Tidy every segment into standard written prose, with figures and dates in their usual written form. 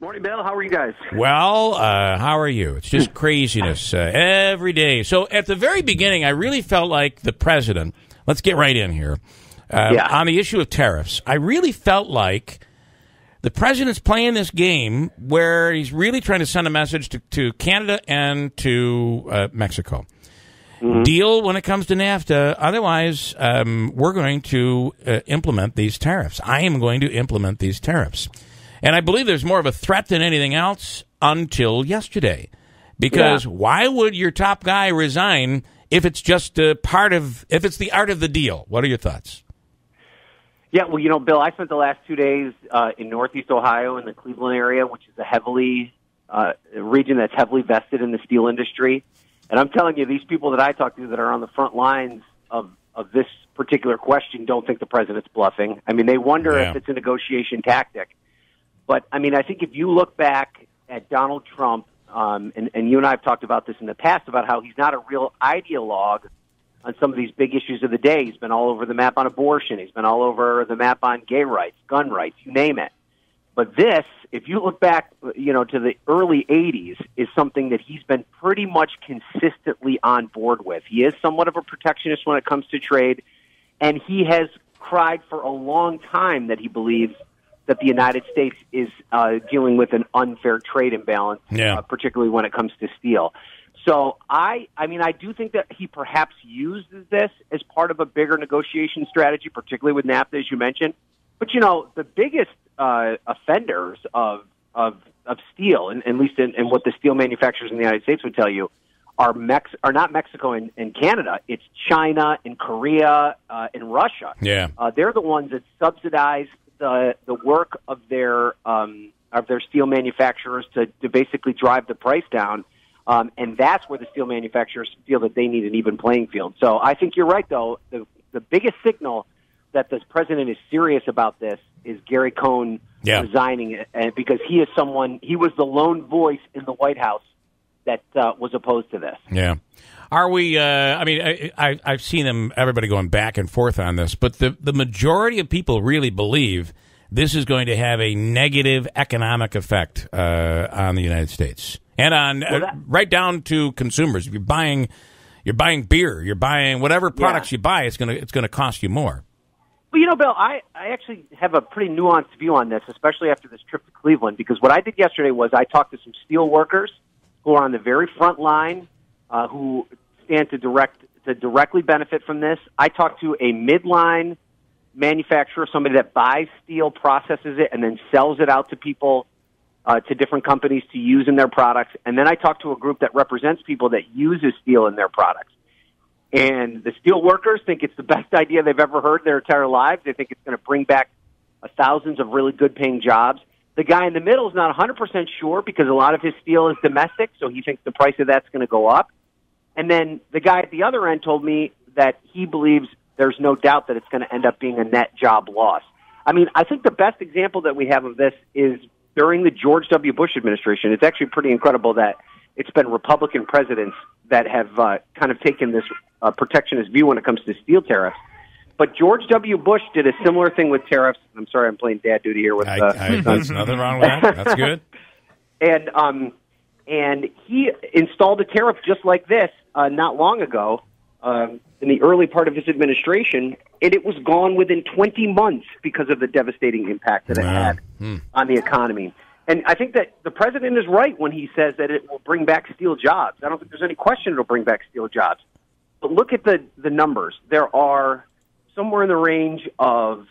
Morning, Bill. How are you guys? Well, how are you? It's just craziness every day. So at the very beginning, I really felt like the president, let's get right in here, on the issue of tariffs, I really felt like the president's playing this game where he's really trying to send a message to Canada and to Mexico. Mm-hmm. Deal when it comes to NAFTA. Otherwise, we're going to implement these tariffs. I am going to implement these tariffs. And I believe there's more of a threat than anything else until yesterday. Because why would your top guy resign if it's just if it's the art of the deal? What are your thoughts? Yeah, well, Bill, I spent the last 2 days in Northeast Ohio in the Cleveland area, which is a region that's heavily vested in the steel industry. And I'm telling you, these people that I talk to that are on the front lines of this particular question don't think the president's bluffing. I mean, they wonder if it's a negotiation tactic. But, I mean, I think if you look back at Donald Trump, and you and I have talked about this in the past, about how he's not a real ideologue on some of these big issues of the day. He's been all over the map on abortion. He's been all over the map on gay rights, gun rights, you name it. But this, if you look back, to the early 80s, is something that he's been pretty much consistently on board with. He is somewhat of a protectionist when it comes to trade, and he has cried for a long time that he believes that the United States is dealing with an unfair trade imbalance, particularly when it comes to steel. So I do think that he perhaps uses this as part of a bigger negotiation strategy, particularly with NAFTA, as you mentioned. But, the biggest offenders of steel, and at least in what the steel manufacturers in the United States would tell you, are not Mexico and Canada. It's China and Korea and Russia. Yeah, they're the ones that subsidize the work of their steel manufacturers to basically drive the price down, and that's where the steel manufacturers feel that they need an even playing field. So I think you're right, though. The biggest signal that the president is serious about this is Gary Cohn resigning, because he was the lone voice in the White House that was opposed to this. Yeah. Are we, I've seen everybody going back and forth on this, but the majority of people really believe this is going to have a negative economic effect on the United States. And on right down to consumers. If you're buying beer, you're buying whatever products you buy, it's gonna cost you more. Well, Bill, I actually have a pretty nuanced view on this, especially after this trip to Cleveland, because what I did yesterday was I talked to some steel workers who are on the very front line, who stand to directly benefit from this. I talked to a midline manufacturer, somebody that buys steel, processes it, and then sells it out to people, to different companies to use in their products. And then I talked to a group that represents people that uses steel in their products. And the steel workers think it's the best idea they've ever heard their entire lives. They think it's going to bring back thousands of really good-paying jobs. The guy in the middle is not 100% sure because a lot of his steel is domestic, so he thinks the price of that's going to go up. And then the guy at the other end told me that he believes there's no doubt that it's going to end up being a net job loss. I mean, I think the best example that we have of this is during the George W. Bush administration. It's actually pretty incredible that it's been Republican presidents that have kind of taken this protectionist view when it comes to steel tariffs. But George W. Bush did a similar thing with tariffs. I'm sorry, I'm playing dad duty here with. There's nothing wrong with that. That's good. And he installed a tariff just like this not long ago in the early part of his administration, and it was gone within 20 months because of the devastating impact that it had on the economy. And I think that the president is right when he says that it will bring back steel jobs. I don't think there's any question it will bring back steel jobs. But look at the numbers. There are somewhere in the range of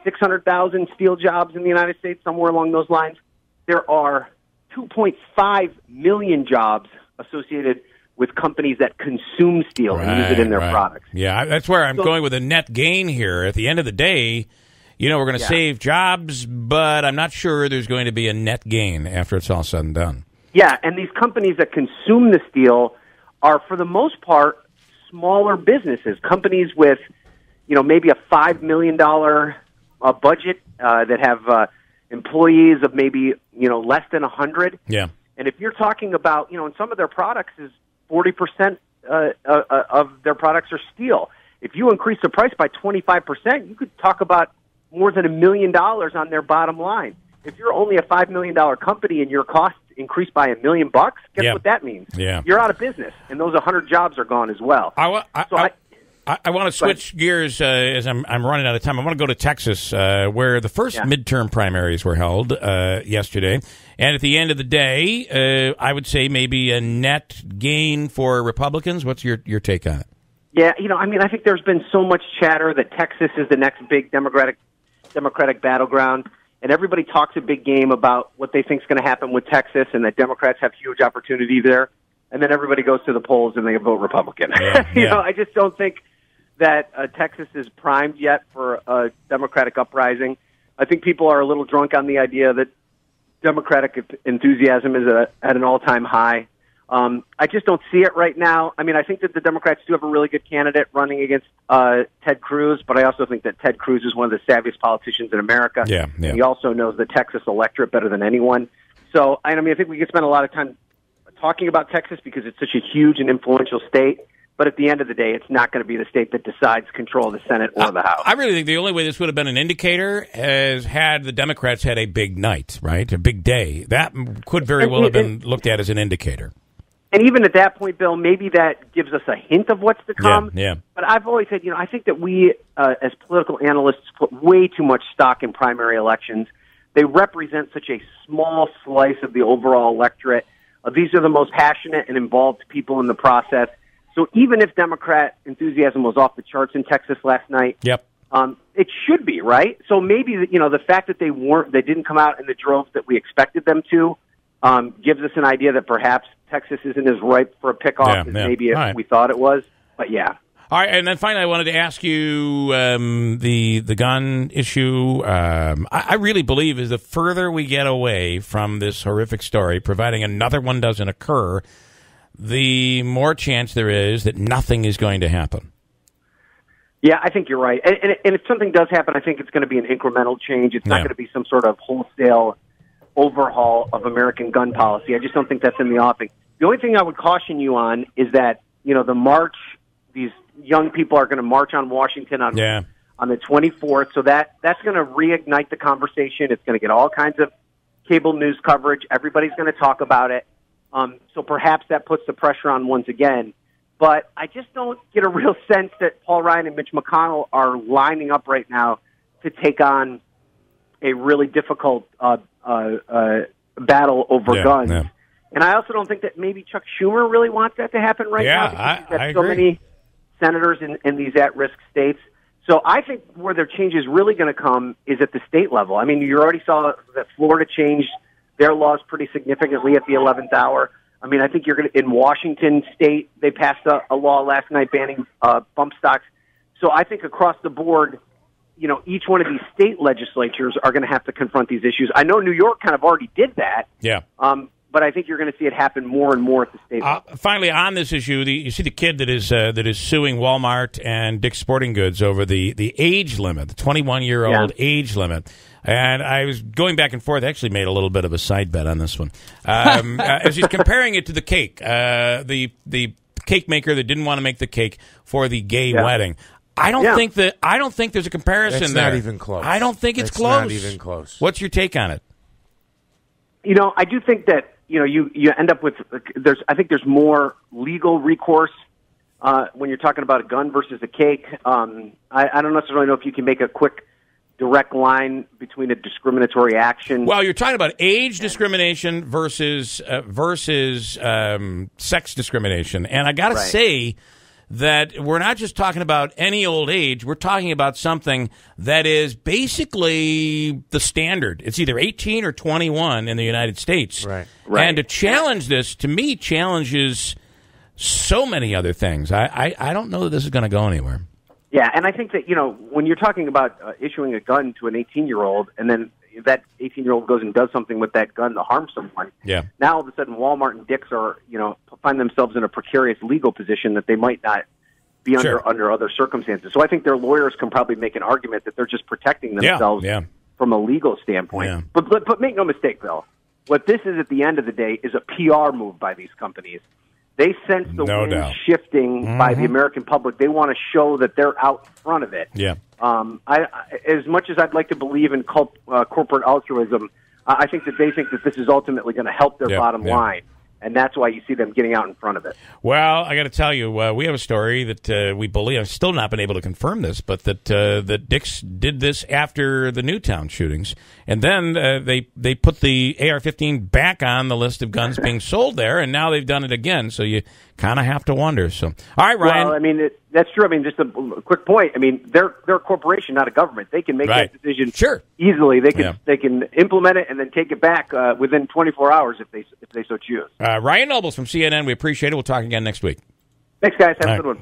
600,000 steel jobs in the United States, somewhere along those lines. There are 2.5 million jobs associated with companies that consume steel and use it in their products. Yeah, that's where I'm going with a net gain here. At the end of the day, we're going to save jobs, but I'm not sure there's going to be a net gain after it's all said and done. Yeah, and these companies that consume the steel are, for the most part, smaller businesses, companies with, maybe a $5 million budget that have employees of maybe, less than 100. Yeah. And if you're talking about, and some of their products is 40% of their products are steel. If you increase the price by 25%, you could talk about more than $1 million on their bottom line. if you're only a $5 million company and your costs increase by $1 million, guess what that means? Yeah. You're out of business, and those 100 jobs are gone as well. I want to switch gears as I'm running out of time. I want to go to Texas, where the first midterm primaries were held yesterday. And at the end of the day, I would say maybe a net gain for Republicans. What's your take on it? Yeah, I think there's been so much chatter that Texas is the next big Democratic battleground, and everybody talks a big game about what they think is going to happen with Texas and that Democrats have huge opportunity there, and then everybody goes to the polls and they vote Republican. I just don't think that Texas is primed yet for a Democratic uprising. I think people are a little drunk on the idea that Democratic enthusiasm is at an all-time high. I just don't see it right now. I mean, I think that the Democrats do have a really good candidate running against Ted Cruz, but I also think that Ted Cruz is one of the savviest politicians in America. Yeah. He also knows the Texas electorate better than anyone. So, I think we could spend a lot of time talking about Texas because it's such a huge and influential state. But at the end of the day, it's not going to be the state that decides control of the Senate or the House. I really think the only way this would have been an indicator is had the Democrats had a big night, right? A big day. That could very well have been looked at as an indicator. And even at that point, Bill, maybe that gives us a hint of what's to come. Yeah. But I've always said, I think that we, as political analysts, put way too much stock in primary elections. They represent such a small slice of the overall electorate. These are the most passionate and involved people in the process. So even if Democrat enthusiasm was off the charts in Texas last night, it should be, right? So maybe the fact that they didn't come out in the droves that we expected them to, gives us an idea that perhaps Texas isn't as ripe for a pickoff as maybe we thought it was. But yeah. All right, and then finally, I wanted to ask you the gun issue. I really believe is the further we get away from this horrific story, providing another one doesn't occur, the more chance there is that nothing is going to happen. Yeah, I think you're right. And if something does happen, I think it's going to be an incremental change. It's not going to be some sort of wholesale overhaul of American gun policy. I just don't think that's in the offing. The only thing I would caution you on is that, the march, these young people are going to march on Washington on the 24th. So that's going to reignite the conversation. It's going to get all kinds of cable news coverage. Everybody's going to talk about it. So perhaps that puts the pressure on once again. But I just don't get a real sense that Paul Ryan and Mitch McConnell are lining up right now to take on a really difficult battle over guns. Yeah. And I also don't think that maybe Chuck Schumer really wants that to happen right now. Because he's got so many senators in these at-risk states. So I think where their change is really going to come is at the state level. I mean, you already saw that Florida changed their laws pretty significantly at the 11th hour. I mean, I think you're going to, in Washington State, they passed a law last night banning bump stocks. So I think across the board, each one of these state legislatures are going to have to confront these issues. I know New York kind of already did that. Yeah. But I think you're going to see it happen more and more at the state level. Finally, on this issue, you see the kid that is suing Walmart and Dick's Sporting Goods over the age limit, the 21-year-old age limit. And I was going back and forth. I actually made a little bit of a side bet on this one. As he's comparing it to the cake, the cake maker that didn't want to make the cake for the gay wedding. I don't think there's a comparison it's there. Not even close. I don't think it's close. Not even close. What's your take on it? I do think that you end up with I think there's more legal recourse when you're talking about a gun versus a cake. I don't necessarily know if you can make a quick direct line between a discriminatory action. Well, you're talking about age discrimination versus sex discrimination, and I got to say that we're not just talking about any old age. We're talking about something that is basically the standard. It's either 18 or 21 in the United States. Right. And to challenge this, to me, challenges so many other things. I don't know that this is going to go anywhere. Yeah, and I think that, when you're talking about issuing a gun to an 18-year-old, and then that 18-year-old goes and does something with that gun to harm someone, now all of a sudden Walmart and Dick's are, find themselves in a precarious legal position that they might not be under other circumstances. So I think their lawyers can probably make an argument that they're just protecting themselves from a legal standpoint. Yeah. But make no mistake, Bill, what this is at the end of the day is a PR move by these companies. They sense the wind shifting by the American public. They want to show that they're out front of it. Yeah. As much as I'd like to believe in corporate altruism, I think that they think that this is ultimately going to help their bottom line. And that's why you see them getting out in front of it. Well, I got to tell you, we have a story that we believe. I've still not been able to confirm this, but that Dick's did this after the Newtown shootings, and then they put the AR-15 back on the list of guns being sold there, and now they've done it again. So you kind of have to wonder. So, all right, Ryan. Well, I mean, that's true. I mean, just a quick point. I mean, they're a corporation, not a government. They can make that decision easily. They can implement it and then take it back within 24 hours if they so choose. Ryan Nobles from CNN. We appreciate it. We'll talk again next week. Thanks, guys. Have a good one.